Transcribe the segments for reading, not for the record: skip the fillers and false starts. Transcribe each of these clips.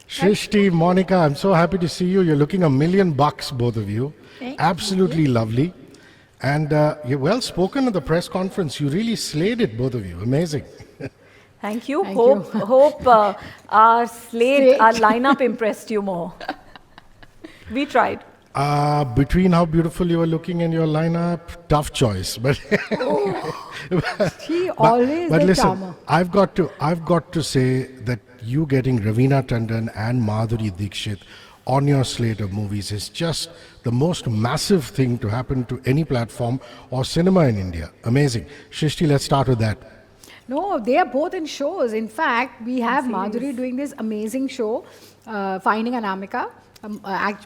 Srishti, Monica, I'm so happy to see you. You're looking $1,000,000, both of you. Absolutely lovely. And you're well spoken at the press conference. You really slayed it, both of you. Amazing. Thank you. Thank you. Hope our our lineup impressed you more. We tried. Between how beautiful you were looking and your lineup, tough choice. But She always but the listen, charmer. I've got to say that you getting Raveena Tandon and Madhuri Dixit on your slate of movies is just the most massive thing to happen to any platform or cinema in India. Amazing. Shrishti, let's start with that. No, they are both in shows. In fact, we have Madhuri doing this amazing show, Finding Anamika.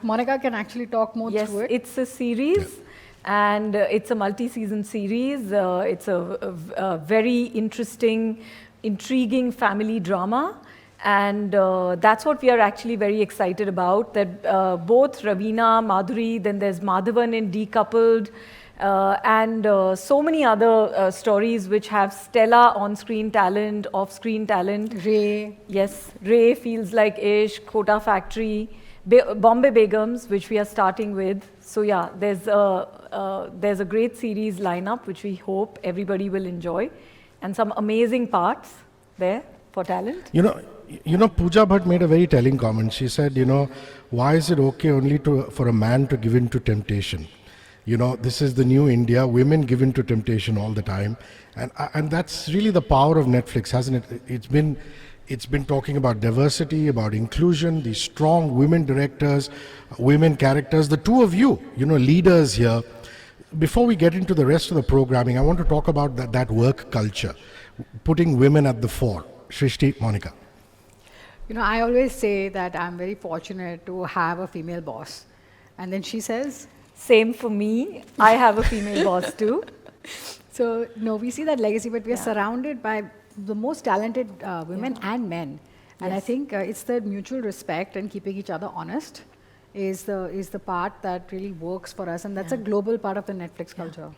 Monica can actually talk more Yes, through it. it's a series. And it's a multi-season series. It's a very interesting, intriguing family drama. And that's what we are actually very excited about, that both Raveena, Madhuri, then there's Madhavan in Decoupled, and so many other stories which have stellar on-screen talent, off-screen talent. Ray. Yes, Ray, Feels Like Ish, Kota Factory, Bombay Begums, which we are starting with. So yeah, there's a great series lineup which we hope everybody will enjoy, and some amazing parts there for talent. You know, Pooja Bhatt made a very telling comment. She said, why is it okay only for a man to give in to temptation? This is the new India. Women give in to temptation all the time, and that's really the power of Netflix, hasn't it? It's been talking about diversity, about inclusion, these strong women directors, women characters. The two of you, leaders here. Before we get into the rest of the programming, I want to talk about that work culture, putting women at the fore. Srishti, Monica. I always say that I'm very fortunate to have a female boss. And then she says, Same for me. I have a female boss too. so, no, we see that legacy, but we are surrounded by the most talented women and men. And I think it's the mutual respect and keeping each other honest is the part that really works for us. And that's a global part of the Netflix culture.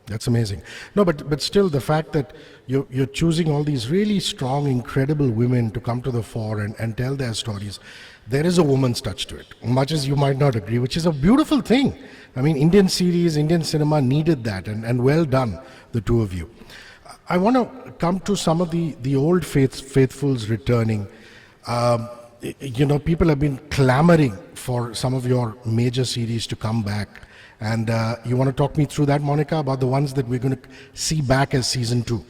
That's amazing. No, but still, the fact that you're choosing all these really strong, incredible women to come to the fore and tell their stories, there is a woman's touch to it, much as you might not agree, which is a beautiful thing. I mean, Indian series, Indian cinema needed that, and well done, the two of you. I want to come to some of the old faithfuls returning. People have been clamoring for some of your major series to come back. And you want to talk me through that, Monica, about the ones that we're going to see back as season 2?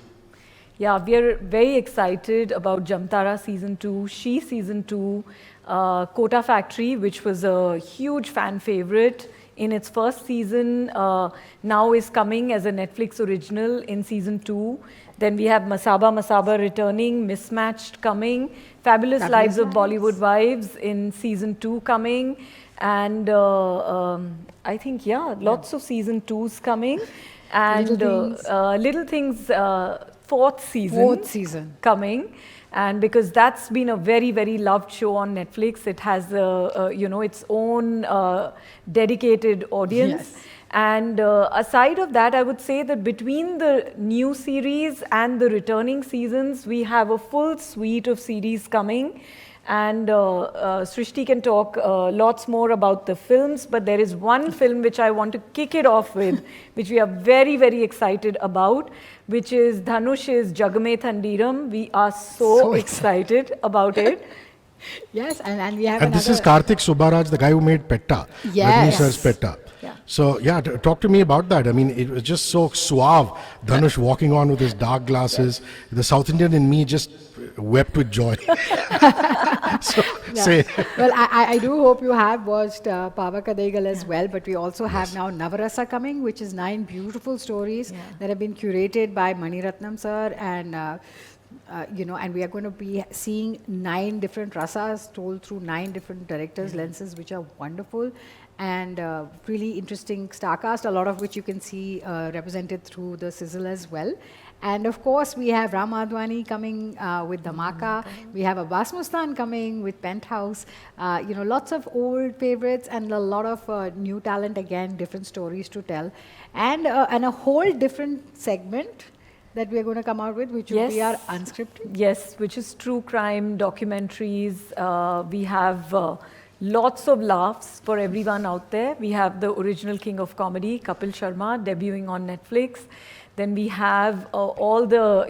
Yeah, we are very excited about Jamtara season 2, She season 2, Kota Factory, which was a huge fan favorite in its first season, now is coming as a Netflix original in season 2. Then we have Masaba returning, Mismatched coming, Fabulous Lives of Bollywood Wives in season 2 coming. And I think, lots of season 2s coming. And Little Things, fourth season coming. And because that's been a very, very loved show on Netflix. It has, its own dedicated audience. Yes. And aside of that, I would say that between the new series and the returning seasons, we have a full suite of series coming. And Srishti can talk lots more about the films, but there is one film which I want to kick it off with, which we are very, very excited about, which is Dhanush's Jagame Thandiram. We are so excited about it. Yes, and we have And this is Karthik Subbaraj, the guy who made Petta. Yes. Rajni sir's Petta. Yeah. So, talk to me about that. I mean, it was just so suave. Dhanush walking on with his dark glasses. The South Indian in me just wept with joy. Say. Well, I do hope you have watched Pavakadaigal as well, but we also have now Navarasa coming, which is 9 beautiful stories that have been curated by Mani Ratnam sir, and and we are going to be seeing 9 different rasas told through 9 different directors' lenses, which are wonderful and really interesting star cast, a lot of which you can see represented through the sizzle as well. And of course, we have Ram Advani coming with Dhamaka. We have Abbas Mustan coming with Penthouse. Lots of old favorites and a lot of new talent again, different stories to tell. And a whole different segment that we are going to come out with, which will be our unscripted? Yes, which is true crime documentaries. We have lots of laughs for everyone out there. We have the original king of comedy, Kapil Sharma, debuting on Netflix. Then we have all the,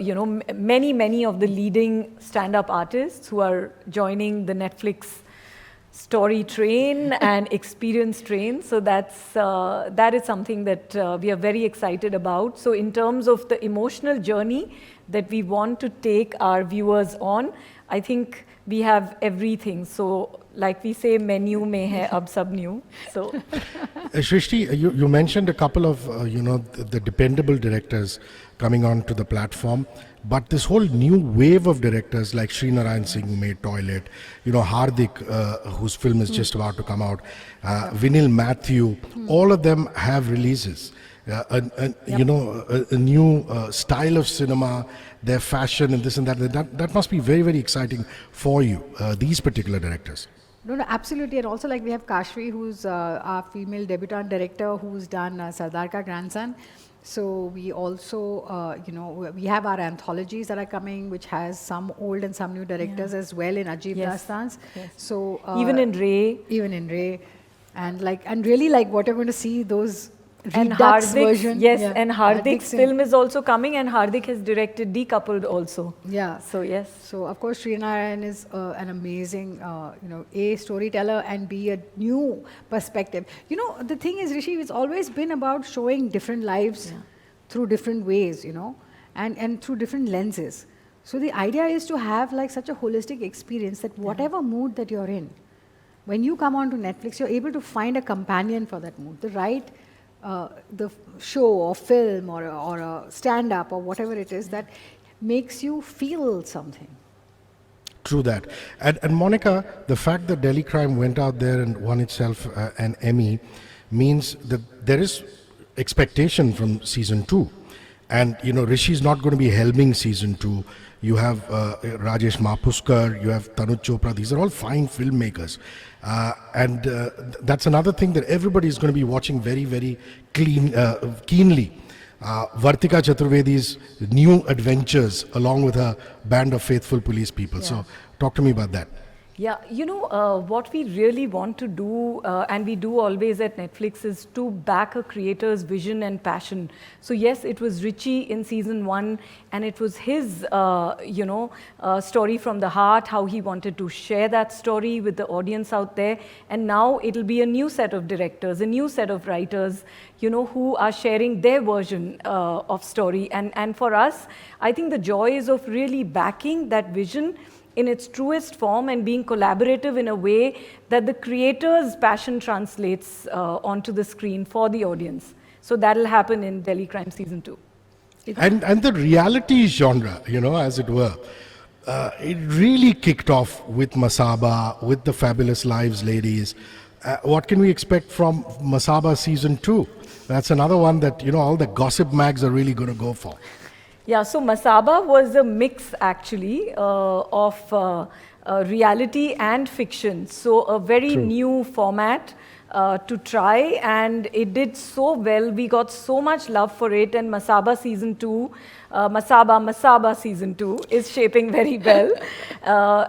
many of the leading stand-up artists who are joining the Netflix story train and experience train. So that is something that we are very excited about. So in terms of the emotional journey that we want to take our viewers on, I think we have everything. So like we say, menu mein hai ab sab new. So Srishti, you mentioned a couple of the dependable directors coming onto the platform, but this whole new wave of directors like Srinarayan Singh, who made Toilet, Hardik, whose film is just about to come out, Vinil Matthew, all of them have releases. A new style of cinema, their fashion and this and that. That must be very, very exciting for you, these particular directors. No, absolutely. And also, like, we have Kashvi, who's our female debutant director, who's done Sardar Ka Grandson. So we also, we have our anthologies that are coming, which has some old and some new directors as well in Ajib Dastans. Yes. So even in Ray. And really what you're going to see, those And Redux Hardik's version. Yes, Yeah. and Hardik's Hardik's film is also coming, and Hardik has directed Decoupled also. Yeah. So yes. So of course, Srinaran is an amazing, A, storyteller, and B, a new perspective. The thing is, Rishi, it's always been about showing different lives through different ways, and through different lenses. So the idea is to have like such a holistic experience that whatever mood that you're in, when you come onto Netflix, you're able to find a companion for that mood, the show or film or a stand-up or whatever it is that makes you feel something. True that. And Monica, the fact that Delhi Crime went out there and won itself an Emmy means that there is expectation from season 2. And, Rishi's not going to be helming season 2. You have Rajesh Mapuskar, you have Tanuj Chopra. These are all fine filmmakers. And that's another thing that everybody is going to be watching very, very keenly. Vartika Chaturvedi's new adventures along with her band of faithful police people. Yeah. So talk to me about that. Yeah, what we really want to do, and we do always at Netflix, is to back a creator's vision and passion. So yes, it was Richie in season 1, and it was his, story from the heart, how he wanted to share that story with the audience out there. And now it'll be a new set of directors, a new set of writers, who are sharing their version of story. And for us, I think the joy is of really backing that vision in its truest form and being collaborative in a way that the creator's passion translates onto the screen for the audience. So that'll happen in Delhi Crime Season 2. And the reality genre, as it were, it really kicked off with Masaba, with the Fabulous Lives ladies. What can we expect from Masaba Season 2? That's another one that, all the gossip mags are really going to go for. Yeah, so Masaba was a mix actually of reality and fiction. So a very new format to try, and it did so well. We got so much love for it, and Masaba Season 2, Masaba Season 2 is shaping very well.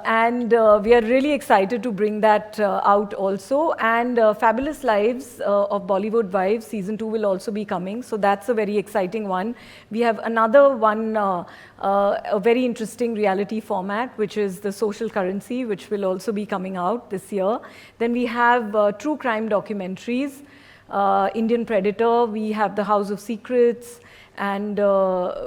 And we are really excited to bring that out also. And Fabulous Lives of Bollywood Wives Season 2 will also be coming. So that's a very exciting one. We have another one, a very interesting reality format, which is The Social Currency, which will also be coming out this year. Then we have true crime documentaries, Indian Predator, we have The House of Secrets, and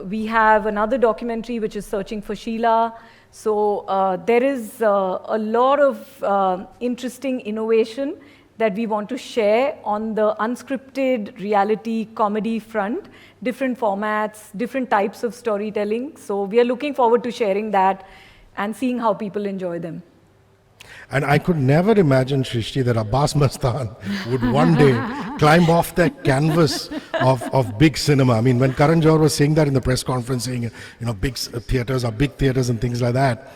we have another documentary which is Searching for Sheila. So there is a lot of interesting innovation that we want to share on the unscripted reality comedy front, different formats, different types of storytelling. So we are looking forward to sharing that and seeing how people enjoy them. And I could never imagine, Srishti, that Abbas Mastan would one day climb off that canvas of big cinema. I mean, when Karan Johar was saying that in the press conference, saying, big theaters are big theaters and things like that,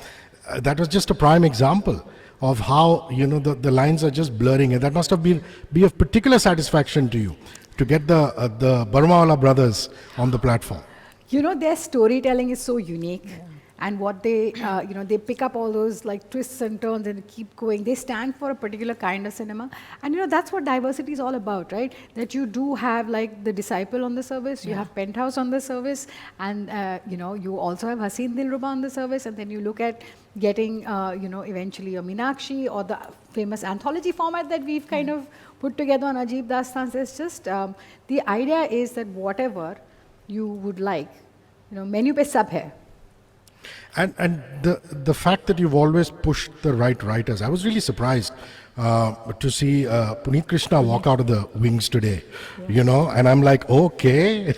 that was just a prime example of how, the lines are just blurring. And that must have be of particular satisfaction to you, to get the Burmawala brothers on the platform. You know, their storytelling is so unique. And what they, they pick up all those like twists and turns and keep going. They stand for a particular kind of cinema. And, that's what diversity is all about, right? That you do have like The Disciple on the service, you have Penthouse on the service, and, you also have Haseen Dilruba on the service. And then you look at getting, eventually a Meenakshi or the famous anthology format that we've kind of put together on Ajeeb Dastans. It's just, the idea is that whatever you would like, menu pe sab hai. And the fact that you've always pushed the right writers, I was really surprised to see Puneet Krishna walk out of the wings today, and I'm like, okay,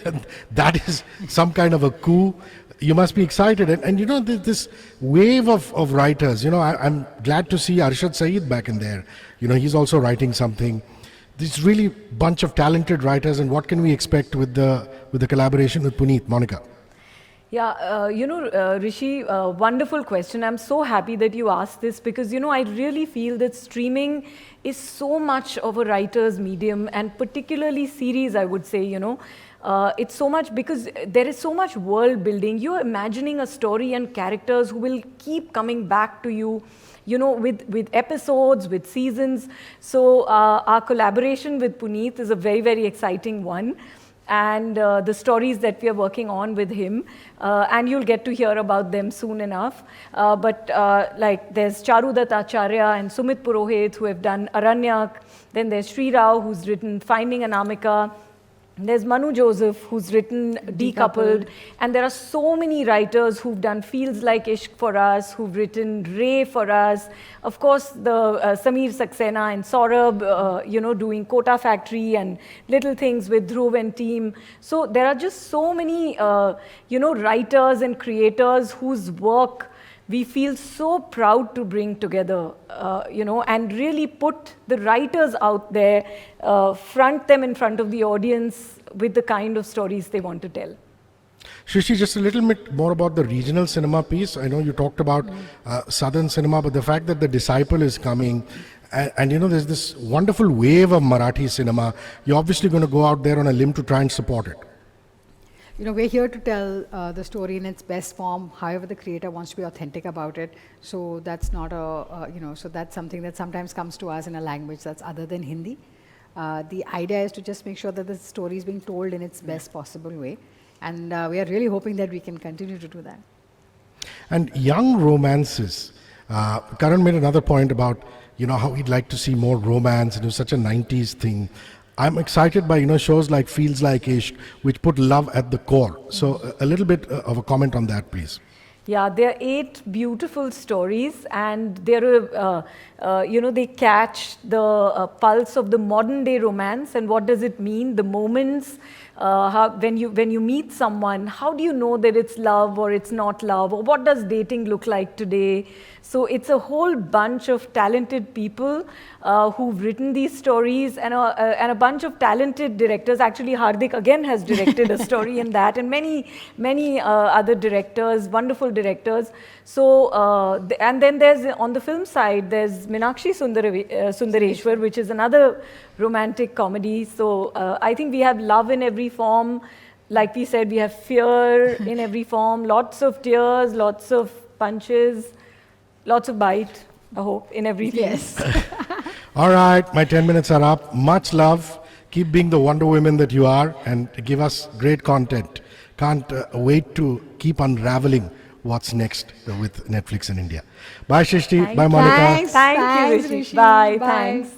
that is some kind of a coup. You must be excited. And this wave of writers, I'm glad to see Arshad Saeed back in there. He's also writing something. This really bunch of talented writers, and what can we expect with the collaboration with Puneet, Monica? Yeah, Rishi, wonderful question. I'm so happy that you asked this because, I really feel that streaming is so much of a writer's medium, and particularly series, I would say, it's so much because there is so much world building. You're imagining a story and characters who will keep coming back to you, with episodes, with seasons. So our collaboration with Puneet is a very, very exciting one. And the stories that we are working on with him, and you'll get to hear about them soon enough. But like there's Charudat Acharya and Sumit Purohit who have done Aranyak. Then there's Sri Rao who's written Finding Anamika. There's Manu Joseph who's written Decoupled. And there are so many writers who've done Feels Like Ishq for us, who've written Ray for us. Of course, the Sameer Saxena and Saurabh, doing Kota Factory and little things with Dhruv and team. So there are just so many, writers and creators whose work we feel so proud to bring together, and really put the writers out there, front them in front of the audience with the kind of stories they want to tell. Srishti, just a little bit more about the regional cinema piece. I know you talked about southern cinema, but the fact that The Disciple is coming, and there's this wonderful wave of Marathi cinema, you're obviously going to go out there on a limb to try and support it. We're here to tell the story in its best form, however the creator wants to be authentic about it. So that's not so that's something that sometimes comes to us in a language that's other than Hindi. The idea is to just make sure that the story is being told in its best possible way. And we are really hoping that we can continue to do that. And young romances. Karan made another point about, how he'd like to see more romance, and it was such a 90s thing. I'm excited by, shows like Feels Like Ishq, which put love at the core. So a little bit of a comment on that, please. Yeah, there are 8 beautiful stories, and they're, they catch the pulse of the modern day romance. And what does it mean? The moments when you meet someone, how do you know that it's love or it's not love? Or what does dating look like today? So it's a whole bunch of talented people who've written these stories, and a bunch of talented directors. Actually, Hardik again has directed a story in that, and many other directors, wonderful directors. So, and then there's, on the film side, there's Meenakshi Sundareshwar, which is another romantic comedy. So I think we have love in every form. Like we said, we have fear in every form, lots of tears, lots of punches, lots of bite, I hope, in everything. Yes. All right, my 10 minutes are up. Much love. Keep being the Wonder Women that you are, and give us great content. Can't wait to keep unraveling what's next with Netflix in India. Bye, Srishti. Bye, Monica. Thanks. Thank you, Rishi. Bye. Thanks.